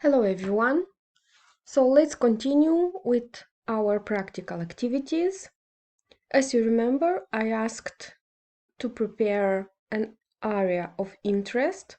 Hello everyone. So let's continue with our practical activities. As you remember, I asked to prepare an area of interest.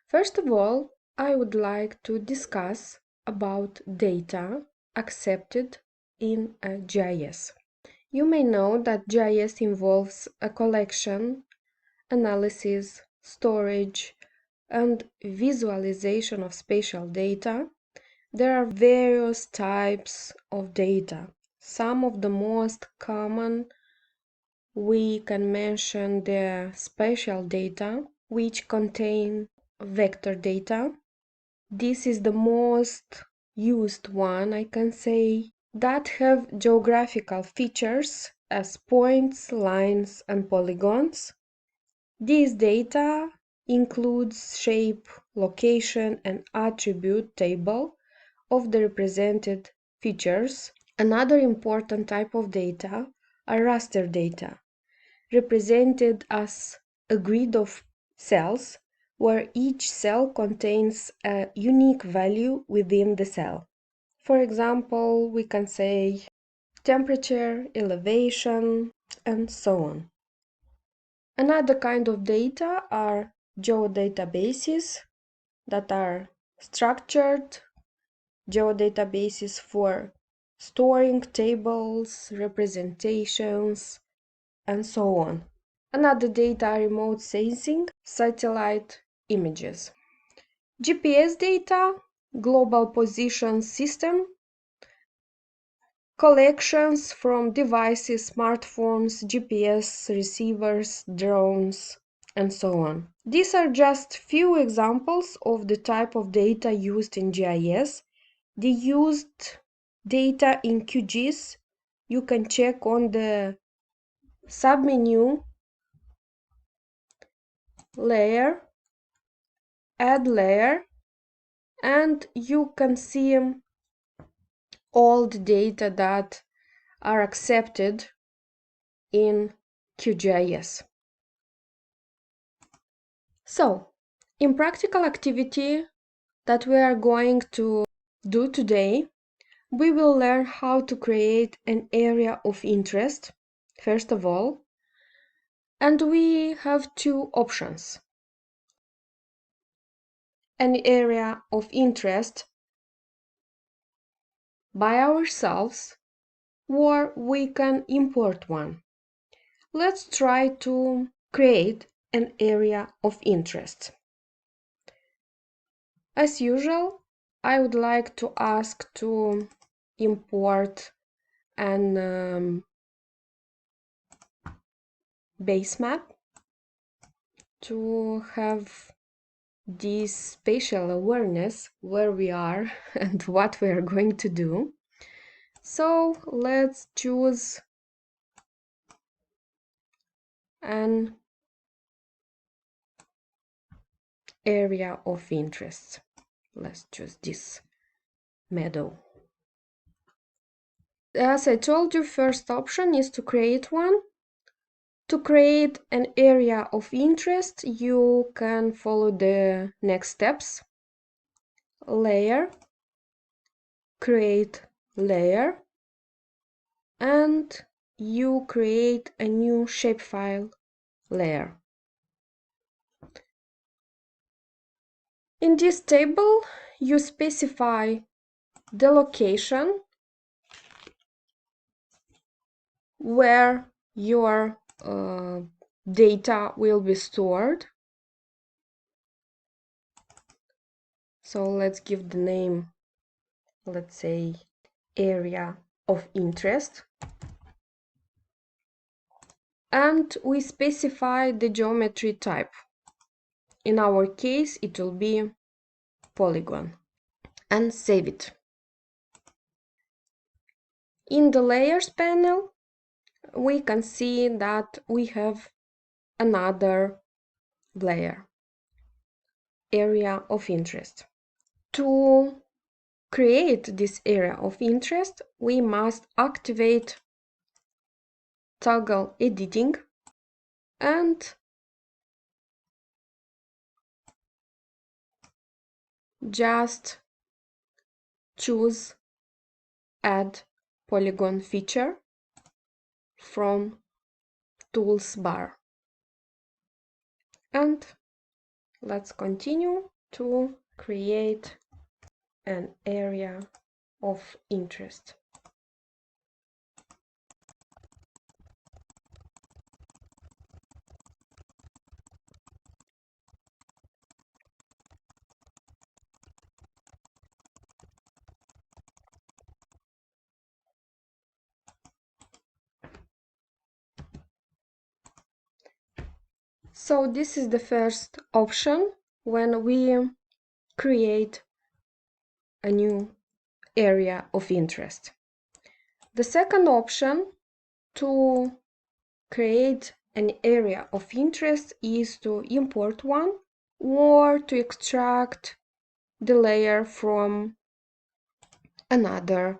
First of all, I would like to discuss about data accepted in a GIS. You may know that GIS involves a collection, analysis, storage, and visualization of spatial data. There are various types of data. Some of the most common we can mention the spatial data, which contain vector data. This is the most used one, I can say, that have geographical features as points, lines, and polygons. These data includes shape, location, and attribute table of the represented features. Another important type of data are raster data, represented as a grid of cells where each cell contains a unique value within the cell. For example, we can say temperature, elevation, and so on. Another kind of data are geodatabases that are structured geodatabases for storing tables, representations, and so on. Another data are remote sensing, satellite images. GPS data, global position system, collections from devices, smartphones, GPS receivers, drones, and so on. These are just few examples of the type of data used in GIS. The used data in QGIS, you can check on the submenu layer, add layer, and you can see all the data that are accepted in QGIS. So, in practical activity that we are going to do today, we will learn how to create an area of interest, first of all, and we have two options. An area of interest by ourselves, or we can import one. Let's try to create an area of interest. As usual, I would like to ask to import an base map to have this spatial awareness where we are and what we are going to do. So let's choose an area of interest. Let's choose this meadow. As I told you, first option is to create one. To create an area of interest, you can follow the next steps. Layer, create layer, and you create a new shapefile layer. In this table, you specify the location where your data will be stored. So let's give the name, let's say, area of interest. And we specify the geometry type. In our case, it will be polygon. And save it. In the layers panel, we can see that we have another layer, area of interest. To create this area of interest, we must activate toggle editing and just choose Add Polygon feature from Tools bar. And let's continue to create an area of interest. So this is the first option when we create a new area of interest. The second option to create an area of interest is to import one or to extract the layer from another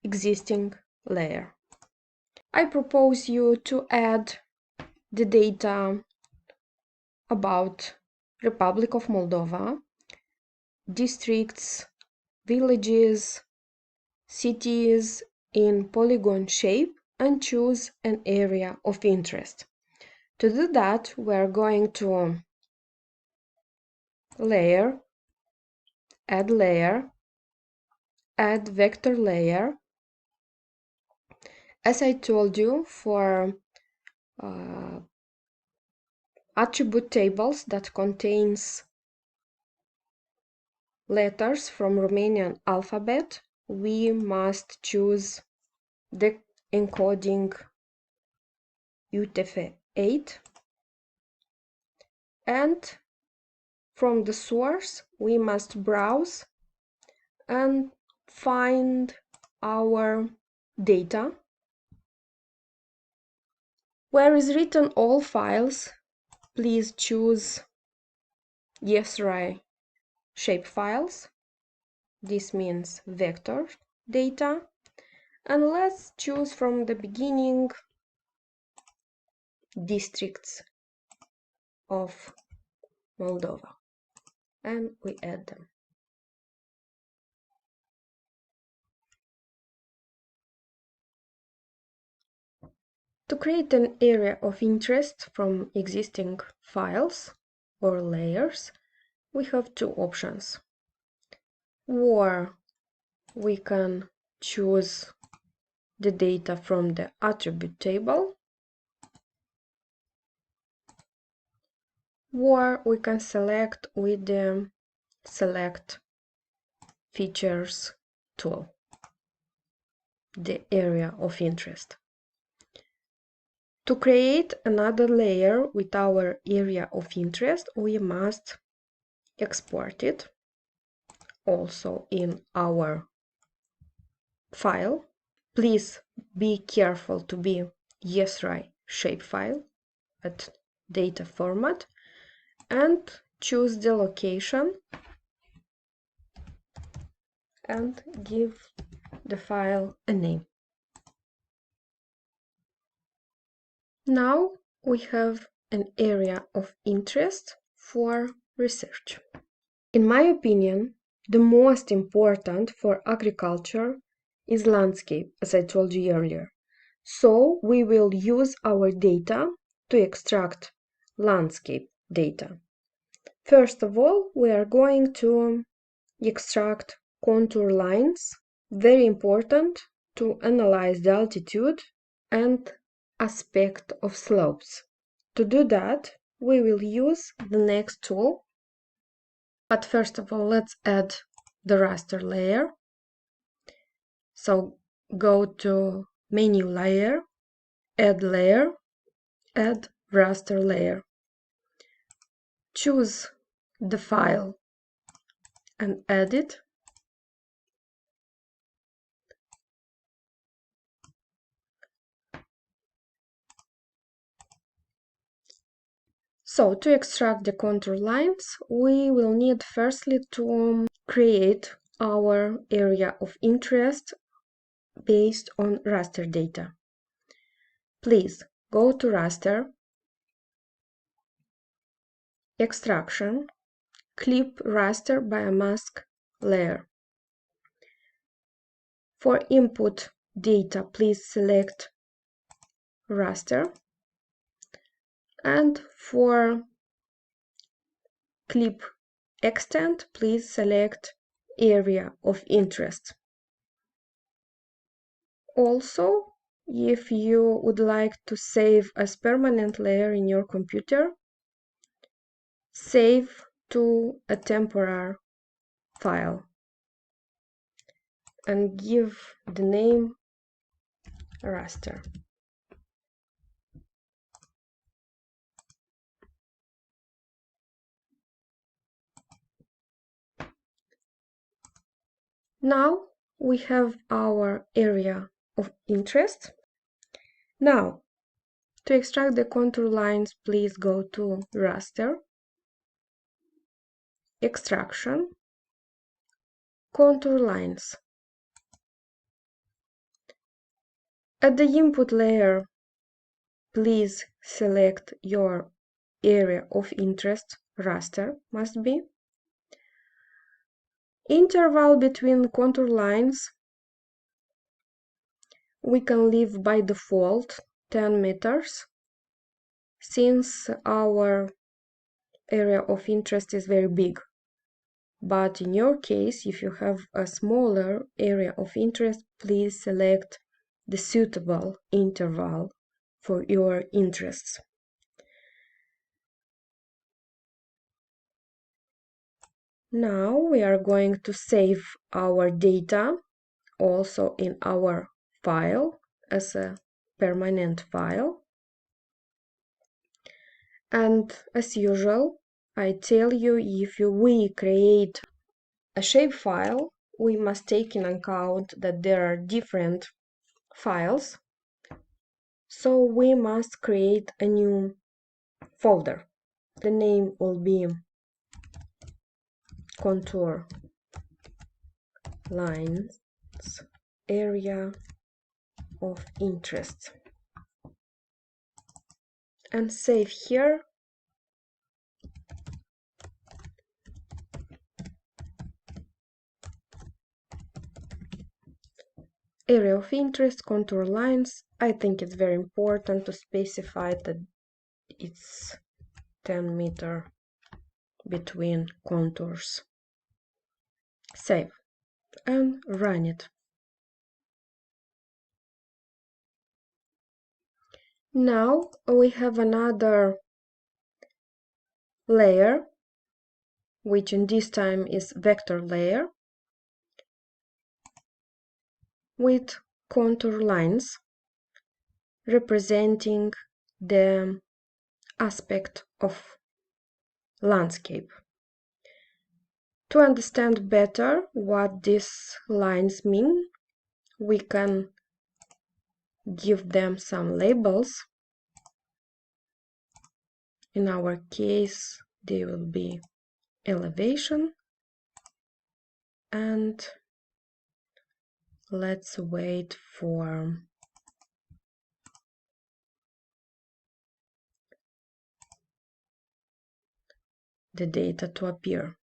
existing layer. I propose you to add the data about Republic of Moldova, districts, villages, cities in polygon shape and choose an area of interest. To do that, we're going to layer, add vector layer. As I told you, for attribute tables that contains letters from Romanian alphabet, we must choose the encoding UTF-8, and from the source we must browse and find our data. Where is written all files, please choose YesRI shapefiles. This means vector data. And let's choose from the beginning districts of Moldova. And we add them. To create an area of interest from existing files or layers, we have two options. Or we can choose the data from the attribute table, or we can select with the Select Features tool the area of interest. To create another layer with our area of interest, we must export it also in our file. Please be careful to be YesRI shapefile at data format and choose the location and give the file a name. Now we have an area of interest for research. In my opinion, the most important for agriculture is landscape, as I told you earlier. So we will use our data to extract landscape data. First of all, we are going to extract contour lines, very important to analyze the altitude and aspect of slopes. To do that, we will use the next tool. But first of all, let's add the raster layer. So go to menu layer, add raster layer. Choose the file and add it. So to extract the contour lines, we will need firstly to create our area of interest based on raster data. Please go to raster, extraction, clip raster by a mask layer. For input data, please select raster, and for clip extent, please select area of interest. Also, if you would like to save as permanent layer in your computer, save to a temporary file and give the name raster. Now we have our area of interest. Now, to extract the contour lines, please go to raster, extraction, contour lines. At the input layer, please select your area of interest, raster must be. Interval between contour lines we can leave by default 10 meters, since our area of interest is very big. But in your case, if you have a smaller area of interest, please select the suitable interval for your interests. Now we are going to save our data also in our file as a permanent file. And as usual, I tell you, if we create a shapefile, we must take in account that there are different files. So we must create a new folder. The name will be contour lines area of interest, and save here. Area of interest, contour lines. I think it's very important to specify that it's 10 meters between contours. Save and run it. Now we have another layer, which in this time is vector layer, with contour lines representing the aspect of landscape. To understand better what these lines mean, we can give them some labels. In our case, they will be elevation, and let's wait for the data to appear.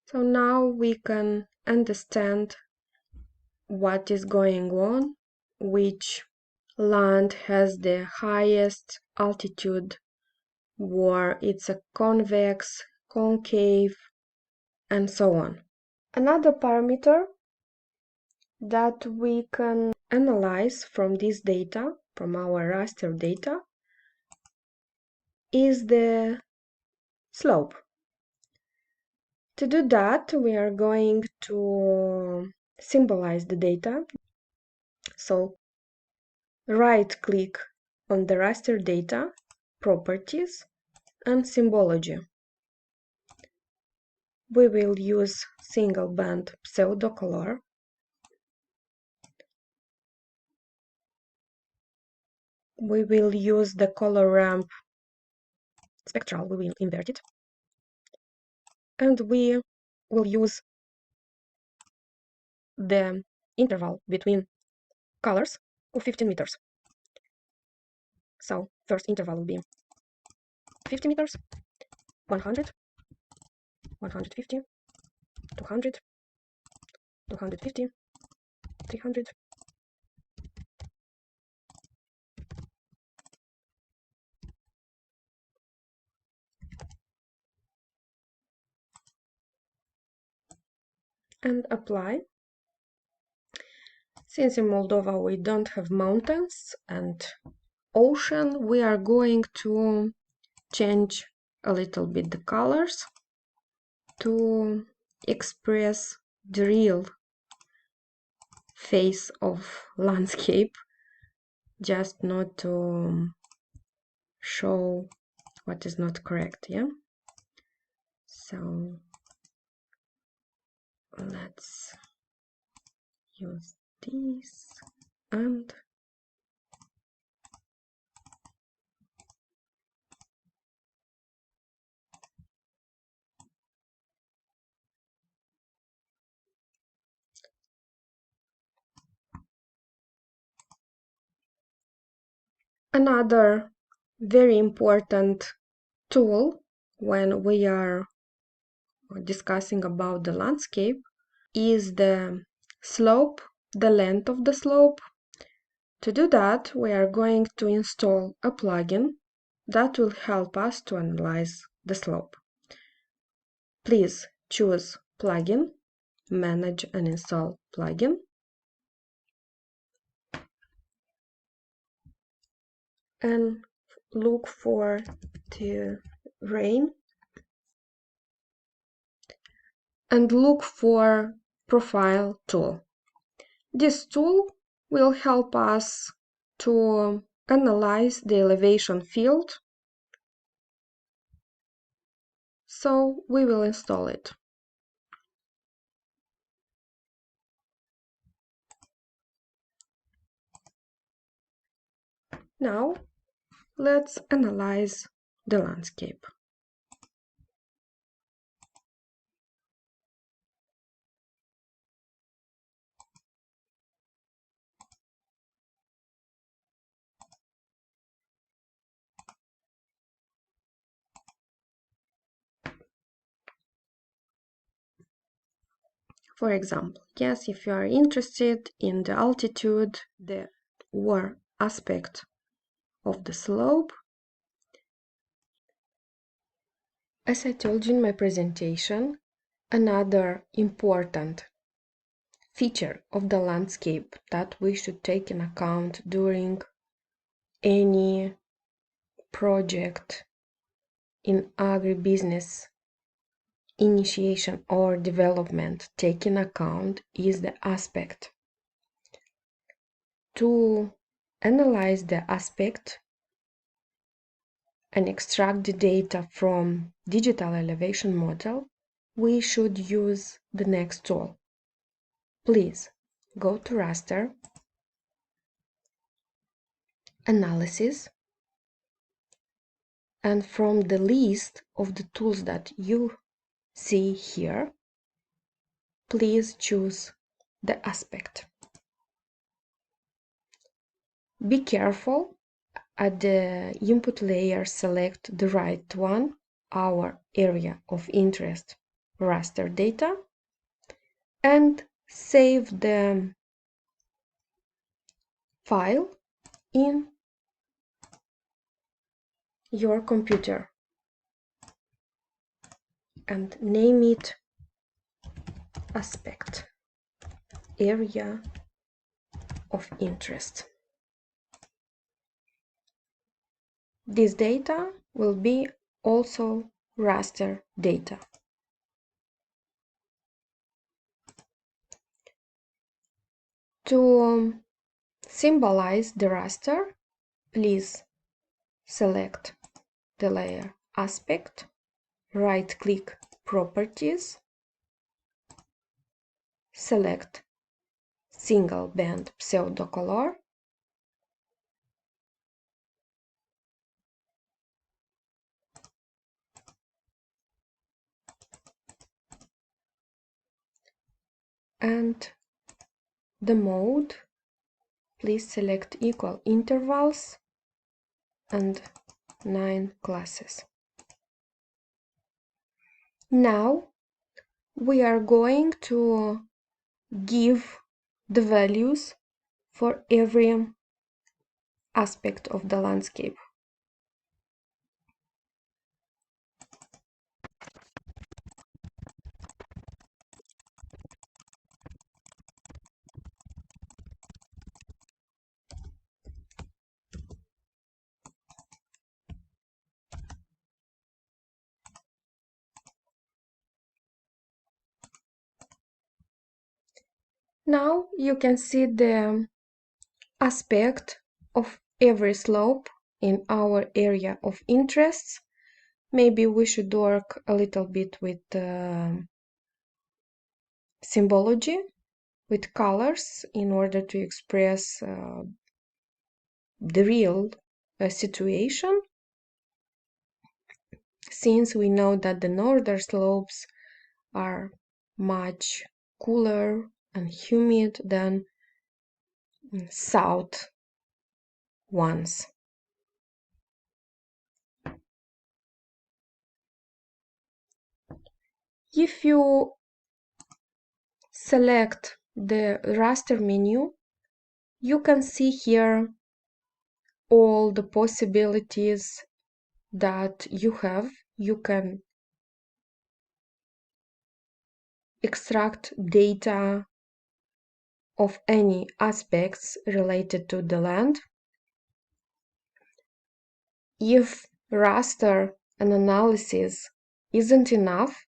So now we can understand what is going on, which land has the highest altitude, where it's a convex, concave, and so on. Another parameter that we can analyze from this data, from our raster data, is the slope. To do that, we are going to symbolize the data. So right-click on the raster data, properties, and symbology. We will use single band pseudo color. We will use the color ramp spectral, we will invert it. And we will use the interval between colors of 15 meters. So first interval will be 50 meters, 100, 150, 200, 250, 300. And apply. Since in Moldova we don't have mountains and ocean, we are going to change a little bit the colors to express the real face of landscape, just not to show what is not correct. Yeah, so let's use this and another very important tool when we are discussing about the landscape is the slope, the length of the slope. To do that, we are going to install a plugin that will help us to analyze the slope. Please choose Plugin, Manage and Install Plugin, and look for terrain and look for Profile tool. This tool will help us to analyze the elevation field, so we will install it. Now, let's analyze the landscape. For example, yes, if you are interested in the altitude, the or aspect of the slope, as I told you in my presentation, another important feature of the landscape that we should take in account during any project in agribusiness initiation or development take in account is the aspect. To analyze the aspect and extract the data from digital elevation model, we should use the next tool. Please go to Raster, Analysis, and from the list of the tools that you see here, please choose the aspect. Be careful, at the input layer select the right one, our area of interest raster data, and save the file in your computer and name it aspect area of interest. This data will be also raster data. To symbolize the raster, please select the layer aspect, right-click Properties, select single band pseudocolor, and the mode, please select equal intervals and 9 classes. Now we are going to give the values for every aspect of the landscape. Now you can see the aspect of every slope in our area of interests. Maybe we should work a little bit with symbology, with colors, in order to express the real situation. Since we know that the northern slopes are much cooler and humid than south ones. If you select the raster menu, you can see here all the possibilities that you have. You can extract data of any aspects related to the land. If raster and analysis isn't enough,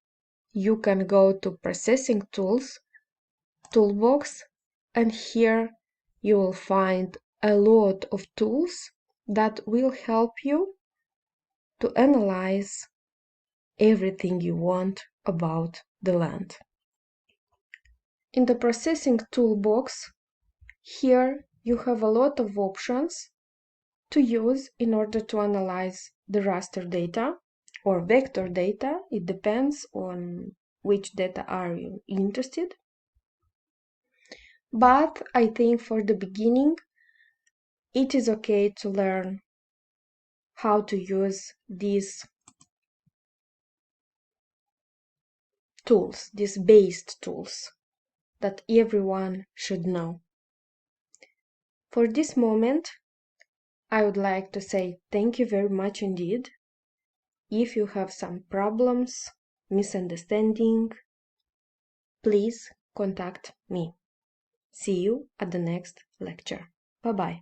you can go to Processing Tools toolbox, and here you will find a lot of tools that will help you to analyze everything you want about the land. In the Processing toolbox, here you have a lot of options to use in order to analyze the raster data or vector data. It depends on which data are you interested. But I think for the beginning, it is okay to learn how to use these tools, these based tools that everyone should know. For this moment, I would like to say thank you very much indeed. If you have some problems, misunderstanding, please contact me. See you at the next lecture. Bye-bye.